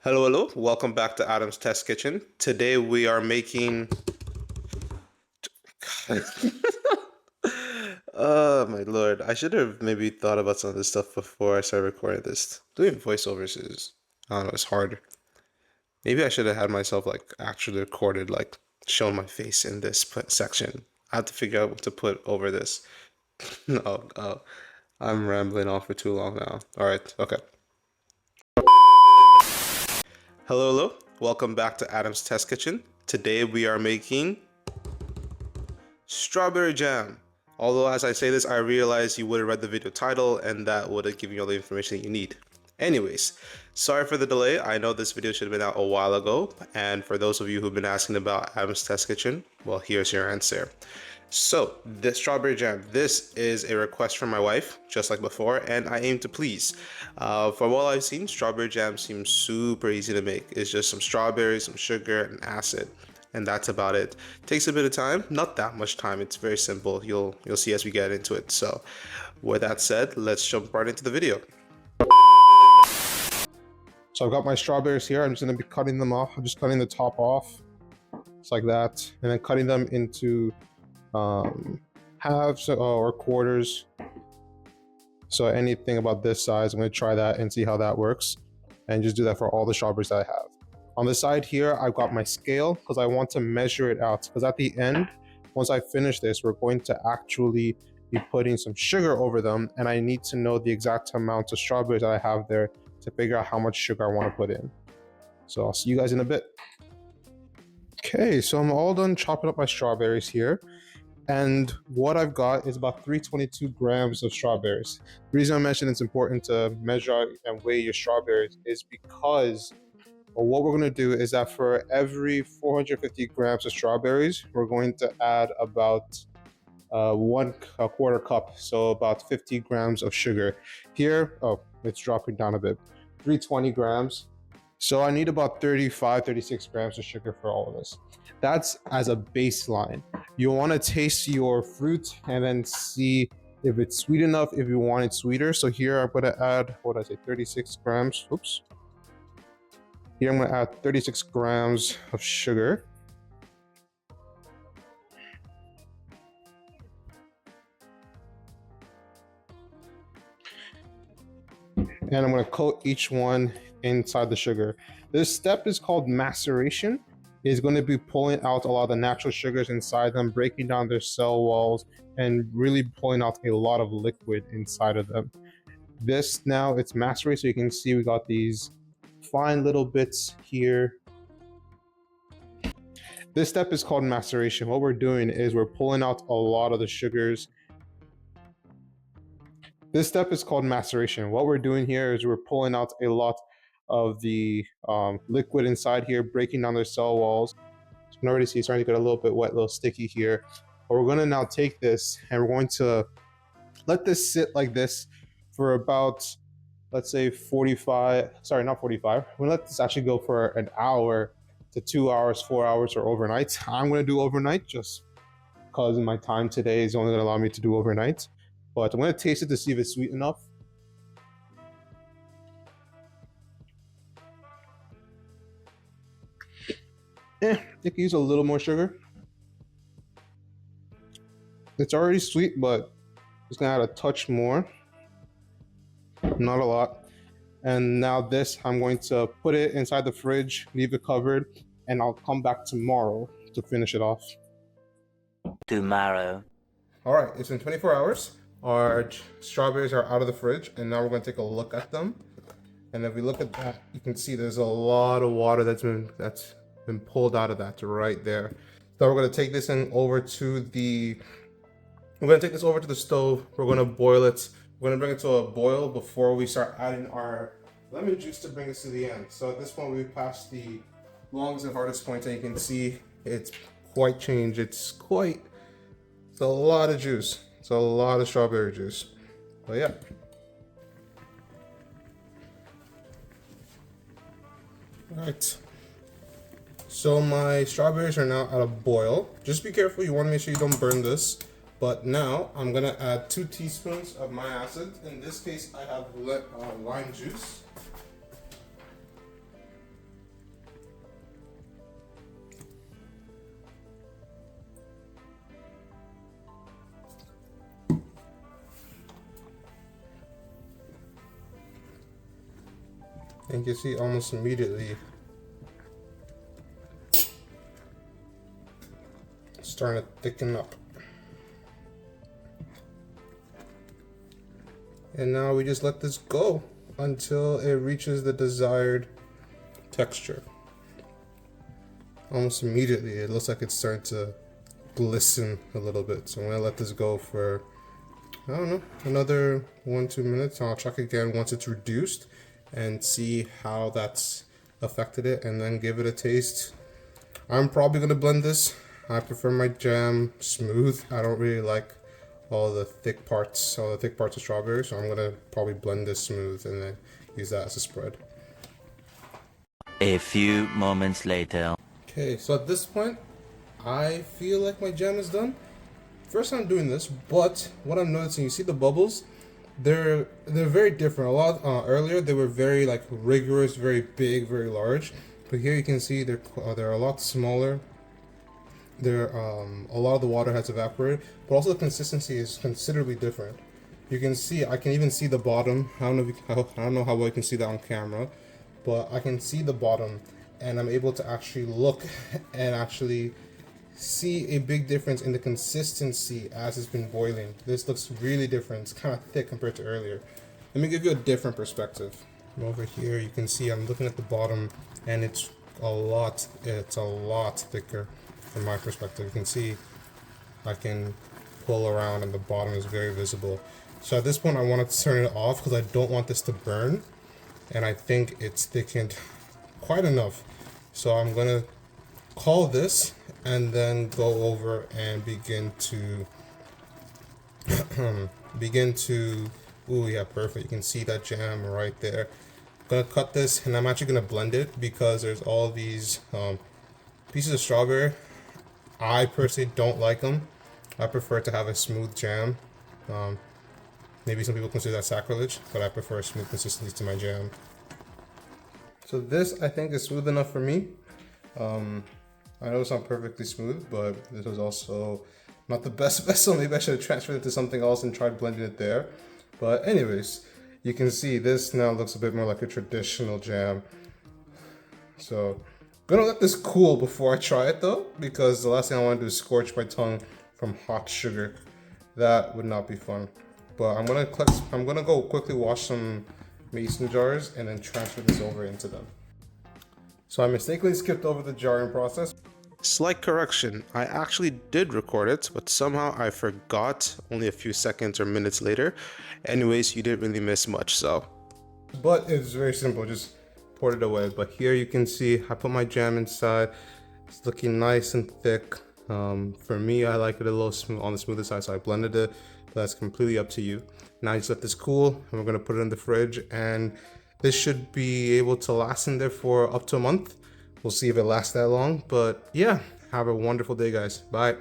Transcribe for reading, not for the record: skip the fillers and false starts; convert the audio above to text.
Hello, welcome back to Adam's Test Kitchen. Today we are making. Oh my lord, I should have maybe thought about some of this stuff before I started recording this. Doing voiceovers is, I don't know, it's hard. Maybe I should have had myself like actually recorded, like shown my face in this section. I have to figure out what to put over this. No, I'm rambling on for too long now. All right, okay. Hello, welcome back to Adam's Test Kitchen. Today we are making strawberry jam. Although as I say this, I realize you would have read the video title and that would have given you all the information you need. Anyways, sorry for the delay. I know this video should have been out a while ago, and for those of you who've been asking about Adam's Test Kitchen, well, here's your answer. So, the strawberry jam, this is a request from my wife, just like before, and I aim to please. From all I've seen, strawberry jam seems super easy to make. It's just some strawberries, some sugar, and acid, and that's about it. Takes a bit of time, not that much time. It's very simple. You'll see as we get into it. So, with that said, let's jump right into the video. So I've got my strawberries here. I'm just going to be cutting them off. I'm just cutting the top off, just like that, and then cutting them into halves or quarters. So anything about this size, I'm going to try that and see how that works, and just do that for all the strawberries that I have. On the side here, I've got my scale because I want to measure it out, because at the end, once I finish this, we're going to actually be putting some sugar over them, and I need to know the exact amount of strawberries that I have there to figure out how much sugar I want to put in. So I'll see you guys in a bit. Okay, so I'm all done chopping up my strawberries here. And what I've got is about 322 grams of strawberries. The reason I mentioned it's important to measure and weigh your strawberries is because what we're going to do is that for every 450 grams of strawberries, we're going to add about a quarter cup, so about 50 grams of sugar. Here, oh, it's dropping down a bit, 320 grams. So I need about 36 grams of sugar for all of this. That's as a baseline. You want to taste your fruit and then see if it's sweet enough, if you want it sweeter. So here I'm going to add, 36 grams. Oops. Here I'm going to add 36 grams of sugar. And I'm going to coat each one inside the sugar. This step is called maceration. It's going to be pulling out a lot of the natural sugars inside them, breaking down their cell walls, and really pulling out a lot of liquid inside of them. This now, it's macerated, so you can see we got these fine little bits here. This step is called maceration. What we're doing is we're pulling out a lot of the sugars. This step is called maceration. What we're doing here is we're pulling out a lot of the liquid inside here, breaking down their cell walls. You can already see it's starting to get a little bit wet, a little sticky here. But we're going to now take this and we're going to let this sit like this for about, let's say 45, sorry, not 45. We're going to let this actually go for an hour to 2 hours, 4 hours, or overnight. I'm going to do overnight just because my time today is only going to allow me to do overnight. But I'm going to taste it to see if it's sweet enough. I could use a little more sugar. It's already sweet, but just gonna add a touch more. Not a lot. And now this, I'm going to put it inside the fridge, leave it covered, and I'll come back tomorrow to finish it off. Tomorrow. All right, it's been 24 hours. Our strawberries are out of the fridge, and now we're going to take a look at them. And if we look at that, you can see there's a lot of water that's been pulled out of that right there. So we're going to take this over to the stove. We're going to boil it. We're going to bring it to a boil before we start adding our lemon juice to bring us to the end. So at this point, we've passed the longest and hardest point, and you can see it's quite changed. It's a lot of juice. It's a lot of strawberry juice. But yeah. All right. So my strawberries are now at a boil. Just be careful. You want to make sure you don't burn this. But now I'm going to add 2 teaspoons of my acid. In this case, I have lime juice. And you can see almost immediately it's starting to thicken up. And now we just let this go until it reaches the desired texture. Almost immediately, it looks like it's starting to glisten a little bit. So I'm gonna let this go for, I don't know, another 1-2 minutes. I'll check again once it's reduced and see how that's affected it, and then give it a taste. I'm probably gonna blend this. I prefer my jam smooth. I don't really like all the thick parts of strawberry, so I'm gonna probably blend this smooth and then use that as a spread. A few moments later. Okay, so at this point, I feel like my jam is done. First time doing this, but what I'm noticing, you see the bubbles? They're very different. A lot earlier they were very like rigorous, very big, very large, but here you can see they're a lot smaller. A lot of the water has evaporated, but also the consistency is considerably different. You can see, I can even see the bottom. I don't know how well you can see that on camera, but I can see the bottom, and I'm able to actually look and actually see a big difference in the consistency as it's been boiling. This looks really different. It's kind of thick compared to earlier. Let me give you a different perspective. Over here, you can see I'm looking at the bottom, and it's a lot thicker from my perspective. You can see I can pull around, and the bottom is very visible. So at this point, I want to turn it off because I don't want this to burn, and I think it's thickened quite enough. So I'm gonna call this and then go over and begin to ooh, yeah, perfect. You can see that jam right there. I'm gonna cut this, and I'm actually gonna blend it because there's all these pieces of strawberry. I personally don't like them. I prefer to have a smooth jam. Maybe some people consider that sacrilege, but I prefer a smooth consistency to my jam. So this, I think, is smooth enough for me. I know it's not perfectly smooth, but this was also not the best vessel. Maybe I should have transferred it to something else and tried blending it there. But anyways, you can see this now looks a bit more like a traditional jam. So gonna let this cool before I try it though, because the last thing I want to do is scorch my tongue from hot sugar. That would not be fun. But I'm gonna go quickly wash some mason jars and then transfer this over into them. So I mistakenly skipped over the jarring process. Slight correction, I actually did record it, but somehow I forgot only a few seconds or minutes later. Anyways, you didn't really miss much, so. But it's very simple, just pour it away. But here you can see I put my jam inside. It's looking nice and thick. For me, I like it a little smooth, on the smoother side, so I blended it. But that's completely up to you. Now I just let this cool, and we're gonna put it in the fridge, and this should be able to last in there for up to a month. We'll see if it lasts that long, but yeah, have a wonderful day, guys. Bye.